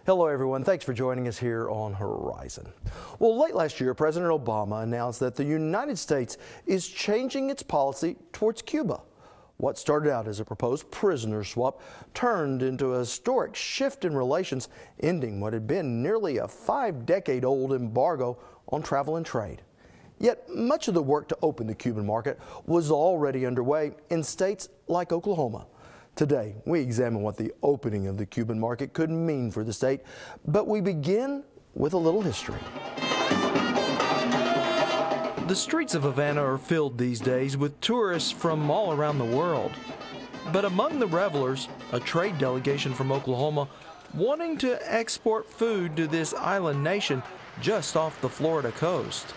Hello everyone, thanks for joining us here on Horizon. Well, late last year, President Obama announced that the United States is changing its policy towards Cuba. What started out as a proposed prisoner swap turned into a historic shift in relations, ending what had been nearly a 5-decade-old embargo on travel and trade. Yet much of the work to open the Cuban market was already underway in states like Oklahoma. Today, we examine what the opening of the Cuban market could mean for the state, but we begin with a little history. The streets of Havana are filled these days with tourists from all around the world. But among the revelers, a trade delegation from Oklahoma wanting to export food to this island nation just off the Florida coast.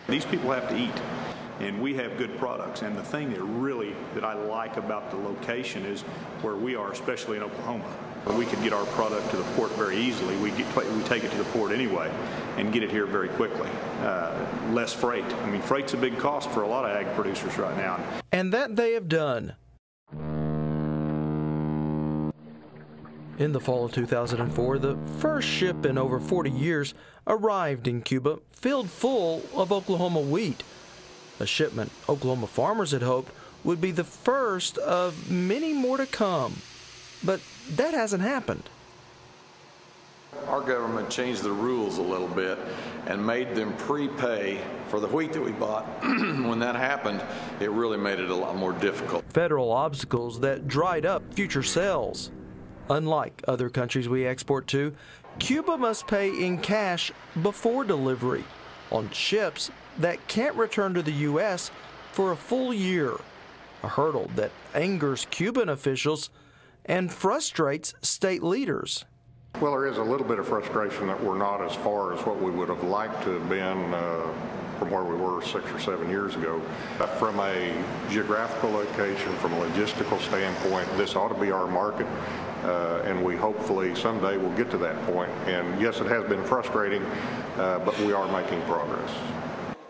These people have to eat, and we have good products. And the thing that I like about the location is where we are, especially in Oklahoma. We can get our product to the port very easily. We take it to the port anyway and get it here very quickly. Less freight. I mean, freight's a big cost for a lot of ag producers right now. And that they have done. In the fall of 2004, the first ship in over 40 years arrived in Cuba filled full of Oklahoma wheat. A shipment Oklahoma farmers had hoped would be the first of many more to come. But that hasn't happened. Our government changed the rules a little bit and made them prepay for the wheat that we bought. When that happened, it really made it a lot more difficult. Federal obstacles that dried up future sales. Unlike other countries we export to, Cuba must pay in cash before delivery on ships that can't return to the U.S. for a full year, a hurdle that angers Cuban officials and frustrates state leaders. Well, there is a little bit of frustration that we're not as far as what we would have liked to have been from where we were 6 or 7 years ago. From a geographical location, from a logistical standpoint, this ought to be our market, and we hopefully someday will get to that point. And yes, it has been frustrating, but we are making progress.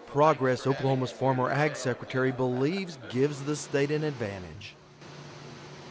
Progress Oklahoma's former ag secretary believes gives the state an advantage.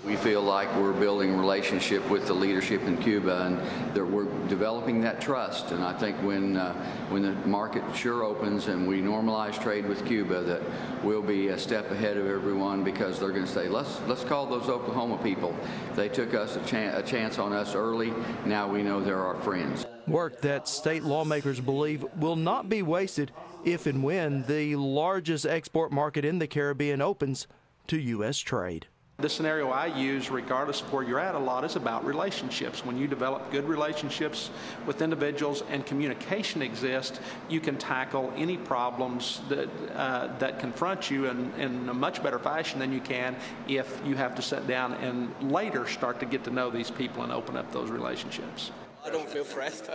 We feel like we're building a relationship with the leadership in Cuba, and that we're developing that trust. And I think when the market sure opens and we normalize trade with Cuba, that we'll be a step ahead of everyone, because they're going to say, let's call those Oklahoma people. They took us a chance on us early. Now we know they're our friends. Work that state lawmakers believe will not be wasted if and when the largest export market in the Caribbean opens to U.S. trade. The scenario I use, regardless of where you're at, a lot is about relationships. When you develop good relationships with individuals and communication exists, you can tackle any problems that confront you in a much better fashion than you can if you have to sit down and later start to get to know these people and open up those relationships. I don't feel pressed.